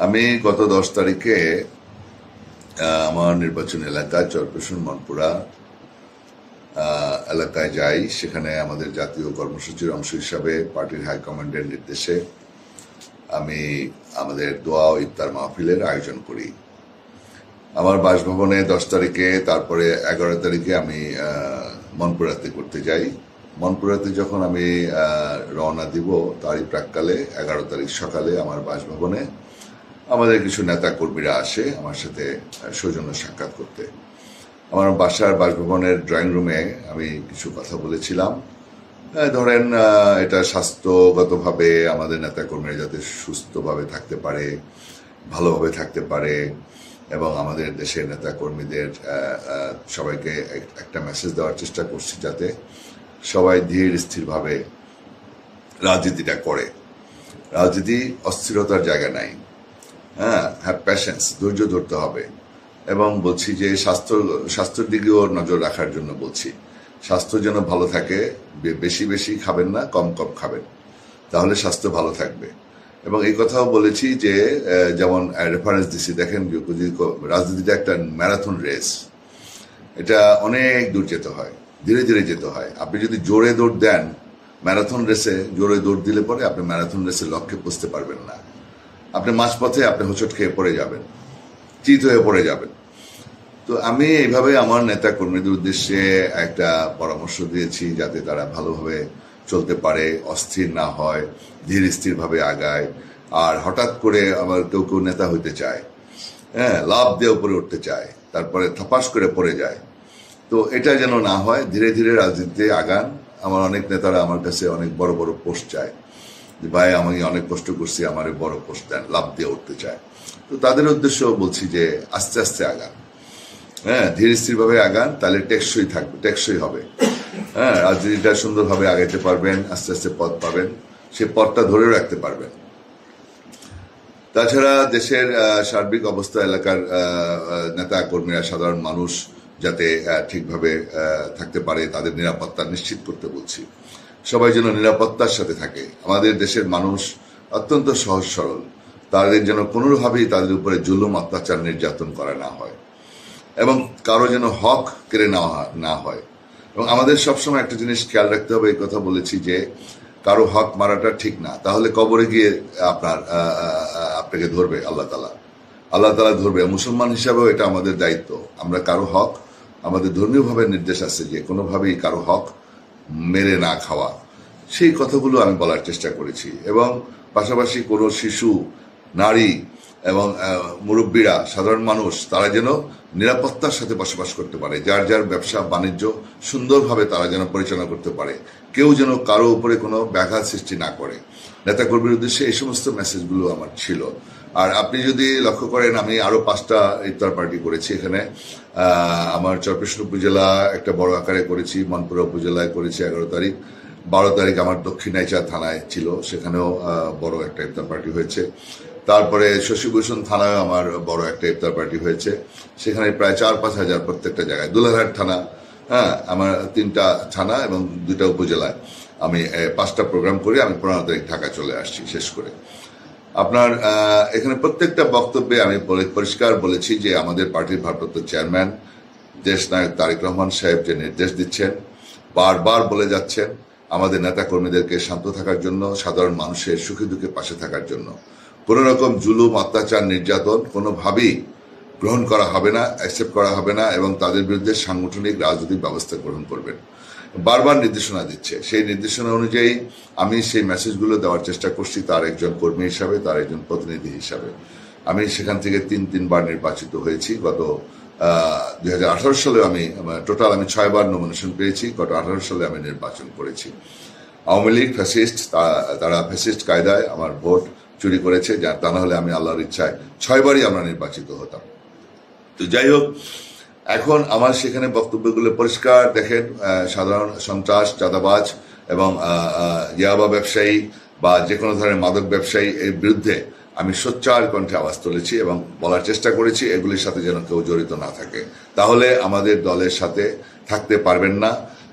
আমি গত 10 তারিখে আমার নির্বাচনী এলাকা চরপেশন মনপুরা এলাকায় যাই। সেখানে আমাদের জাতীয় কর্মসূচির অংশ হিসাবে পার্টির হাইকমান্ডের নির্দেশে আমি আমাদের দোয়া ও ইফতার মাহফিলের আয়োজন করি। আমার বাসভবনে 10 তারিখে, তারপরে 11 তারিখে আমি মনপুরাতে করতে যাই। মনপুরাতে যখন আমি রওনা দিব তারই প্রাক্কালে 11 তারিখ সকালে আমার বাসভবনে আমাদের কিছু নেতা কর্মীরা আসে আমার সাথে সৌজন্য সাক্ষাৎ করতে। আমার বাসভবনের ড্রয়িং রুমে আমি কিছু কথা বলেছিলাম। ধরেন, এটা স্বাস্থ্যগতভাবে আমাদের নেতা কর্মীরা যাতে সুস্থভাবে থাকতে পারে, ভালোভাবে থাকতে পারে, এবং আমাদের দেশের নেতা কর্মীদের সবাইকে একটা মেসেজ দেওয়ার চেষ্টা করছি যাতে সবাই ধীর স্থিরভাবে রাজনীতিটা করে। রাজনীতি অস্থিরতার জায়গা নাই। হ্যাভ প্যাশেন্স, ধৈর্য ধরতে হবে। এবং বলছি যে স্বাস্থ্যের দিকেও নজর রাখার জন্য বলছি। স্বাস্থ্য যেন ভালো থাকে, বেশি বেশি খাবেন না, কম কম খাবেন, তাহলে স্বাস্থ্য ভালো থাকবে। এবং এই কথাও বলেছি যে যেমন রেফারেন্স দিছি, দেখেন রাজনীতিটা একটা ম্যারাথন রেস। এটা অনেক দূর যেতে হয়, ধীরে ধীরে যেতে হয়। আপনি যদি জোরে দৌড় দেন ম্যারাথন রেসে, জোরে দৌড় দিলে পরে আপনি ম্যারাথন রেসে লক্ষ্যে পৌঁছতে পারবেন না। আপনি মাঝপথে আপনি হোঁচট খেয়ে পড়ে যাবেন, চিত হয়ে পড়ে যাবেন। তো আমি এইভাবে আমার নেতা কর্মীদের উদ্দেশ্যে একটা পরামর্শ দিয়েছি যাতে তারা ভালোভাবে চলতে পারে, অস্থির না হয়, ধীর স্থিরভাবে আগায়। আর হঠাৎ করে আবার কেউ কেউ নেতা হইতে চায়, লাভ দিয়ে উপরে উঠতে চায়, তারপরে থপাস করে পড়ে যায়। তো এটা যেন না হয়, ধীরে ধীরে রাজনীতিতে আগান। আমার অনেক নেতারা আমার কাছে অনেক বড় বড় পোস্ট চায়, ভাই আমি অনেক কষ্ট করছি, আমার বড় পোস্ট দেন, লাভ দিয়ে উঠতে চায়। তো তাদের উদ্দেশ্য বলছি যে আস্তে আস্তে আগান, ধীরে স্থিরভাবে আগান, তাহলে টেকসই থাকবে, টেকসই হবে। রাজনীতিটা সুন্দরভাবে আগাইতে পারবেন, আস্তে আস্তে পথ পাবেন, সে পথটা ধরেও রাখতে পারবেন। তাছাড়া দেশের সার্বিক অবস্থা, এলাকার নেতা কর্মীরা, সাধারণ মানুষ যাতে ঠিকভাবে থাকতে পারে, তাদের নিরাপত্তা নিশ্চিত করতে বলছি। সবাই যেন নিরাপত্তার সাথে থাকে। আমাদের দেশের মানুষ অত্যন্ত সহজ সরল, তাদের যেন কোনোভাবেই তাদের উপরে জুলুম, অত্যাচার, নির্যাতন করা না হয়, এবং কারো যেন হক কেড়ে নেওয়া না হয়। এবং আমাদের সবসময় একটা জিনিস খেয়াল রাখতে হবে, এই কথা বলেছি যে কারো হক মারাটা ঠিক না, তাহলে কবরে গিয়ে আপনাকে ধরবে আল্লাহ তালা ধরবে। মুসলমান হিসাবেও এটা আমাদের দায়িত্ব। আমরা কারো হক, আমাদের ধর্মীয়ভাবে নির্দেশ আছে যে কোনোভাবেই কারো হক মেরে না খাওয়া। সেই কথাগুলো আমি বলার চেষ্টা করেছি। এবং পাশাপাশি কোনো শিশু, নারী এবং মুরব্বীরা, সাধারণ মানুষ, তারা যেন নিরাপত্তার সাথে বসবাস করতে পারে, যার যার ব্যবসা বাণিজ্য সুন্দরভাবে তারা যেন পরিচালনা করতে পারে, কেউ যেন কারো উপরে কোনো ব্যাঘাত সৃষ্টি না করে। নেতাকর্মীর উদ্দেশ্যে এই সমস্ত মেসেজগুলো আমার ছিল। আর আপনি যদি লক্ষ্য করেন, আমি আরো 5টা ইফতার পার্টি করেছি এখানে। আমার চরপেশন উপজেলা একটা বড় আকারে করেছি, মনপুরা উপজেলায় করেছি 11 তারিখ। 12 তারিখ আমার দক্ষিণাইচা থানায় ছিল, সেখানেও বড় একটা ইফতার পার্টি হয়েছে। তারপরে শশীভূষণ থানায় আমার বড় একটা ইফতার পার্টি হয়েছে, সেখানে প্রায় 4-5 হাজার প্রত্যেকটা জায়গায়। দুলারহাট থানা, আমার 3টা থানা এবং 2টা উপজেলায় আমি 5টা প্রোগ্রাম করে আমি 15 তারিখ ঢাকা চলে আসছি শেষ করে। আপনার এখানে প্রত্যেকটা বক্তব্যে আমি পরিষ্কার বলেছি যে আমাদের পার্টির ভারপ্রাপ্ত চেয়ারম্যান দেশ নায়ক তারেক রহমান সাহেব যে নির্দেশ দিচ্ছেন, বারবার বলে যাচ্ছেন আমাদের নেতা কর্মীদেরকে শান্ত থাকার জন্য, সাধারণ মানুষের সুখে দুঃখে পাশে থাকার জন্য। কোনো রকম জুলুম, অত্যাচার, নির্যাতন কোনোভাবেই গ্রহণ করা হবে না, অ্যাকসেপ্ট করা হবে না, এবং তাদের বিরুদ্ধে সাংগঠনিক রাজনৈতিক ব্যবস্থা গ্রহণ করবেন। বারবার নির্দেশনা দিচ্ছে। সেই নির্দেশনা অনুযায়ী আমি সেই মেসেজগুলো দেওয়ার চেষ্টা করছি, তার একজন কর্মী হিসাবে, তার একজন প্রতিনিধি হিসাবে। আমি সেখান থেকে 3বার নির্বাচিত হয়েছি। গত 2018 সালে আমি টোটাল 6বার নমিনেশন পেয়েছি। গত 18 সালে আমি নির্বাচন করেছি। আওয়ামী লীগ ফ্যাসিস্ট, তারা ফ্যাসিস্ট কায়দায় আমার ভোট চুরি করেছে, তা না হলে আমি আল্লাহর ইচ্ছায় 6বারই আমরা নির্বাচিত হতাম। তো যাই হোক, এখন আমার সেখানে বক্তব্যগুলো পরিষ্কার দেখেন। সাধারণ সন্ত্রাস, চাঁদাবাজ এবং ইয়াবা ব্যবসায়ী বা যে কোনো ধরনের মাদক ব্যবসায়ী এর বিরুদ্ধে আমি সোচ্চার কণ্ঠে আওয়াজ তুলেছি এবং বলার চেষ্টা করেছি এগুলির সাথে যেন কেউ জড়িত না থাকে, তাহলে আমাদের দলের সাথে থাকতে পারবেন না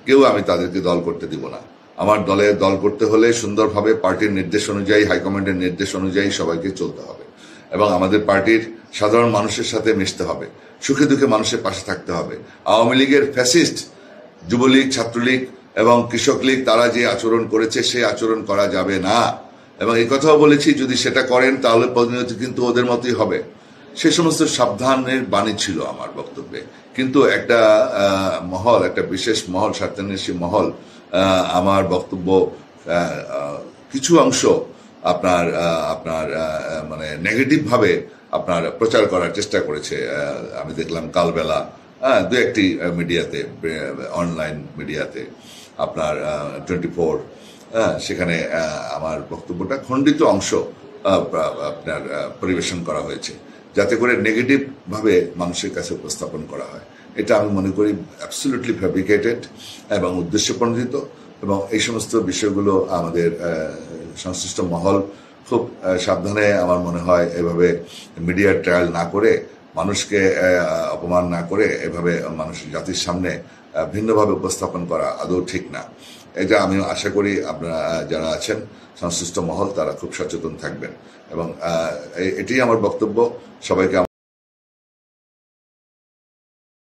কেউ। আমি তাদেরকে দল করতে দিব না। আমার দল করতে হলে সুন্দরভাবে পার্টির নির্দেশ অনুযায়ী, হাইকমান্ডের নির্দেশ অনুযায়ী সবাইকে চলতে হবে। এবং আমাদের পার্টির সাধারণ মানুষের সাথে মিশতে হবে, সুখে দুঃখে মানুষের পাশে থাকতে হবে। আওয়ামী লীগের ফ্যাসিস্ট, যুবলীগ, ছাত্রলীগ এবং কৃষক লীগ তারা যে আচরণ করেছে সেই আচরণ করা যাবে না। এবং এই কথাও বলেছি, যদি সেটা করেন তাহলে পরিণতি কিন্তু ওদের মতোই হবে। সে সমস্ত সাবধানের বাণী ছিল আমার বক্তব্যে। কিন্তু একটা মহল, একটা বিশেষ মহল, স্বার্থান্বেষী মহল আমার বক্তব্য কিছু অংশ আপনার আপনার মানে নেগেটিভ ভাবে আপনার প্রচার করার চেষ্টা করেছে। আমি দেখলাম কালবেলা দু একটি মিডিয়াতে, অনলাইন মিডিয়াতে, আপনার 24, সেখানে আমার বক্তব্যটা খণ্ডিত অংশ আপনার পরিবেশন করা হয়েছে, যাতে করে নেগেটিভ ভাবে মানুষের কাছে উপস্থাপন করা হয়। এটা আমি মনে করি অ্যাবসলিউটলি ফ্যাব্রিকেটেড এবং উদ্দেশ্য প্রণোদিত। এবং এই সমস্ত বিষয়গুলো আমাদের সংশ্লিষ্ট মহল খুব সাবধানে, আমার মনে হয়, এভাবে মিডিয়ার ট্রায়াল না করে, মানুষকে অপমান না করে এভাবে মানুষের জাতির সামনে ভিন্নভাবে উপস্থাপন করা আদৌ ঠিক না। এটা আমি আশা করি আপনারা যারা আছেন সংশ্লিষ্ট মহল তারা খুব সচেতন থাকবেন। এবং এটি আমার বক্তব্য। সবাইকে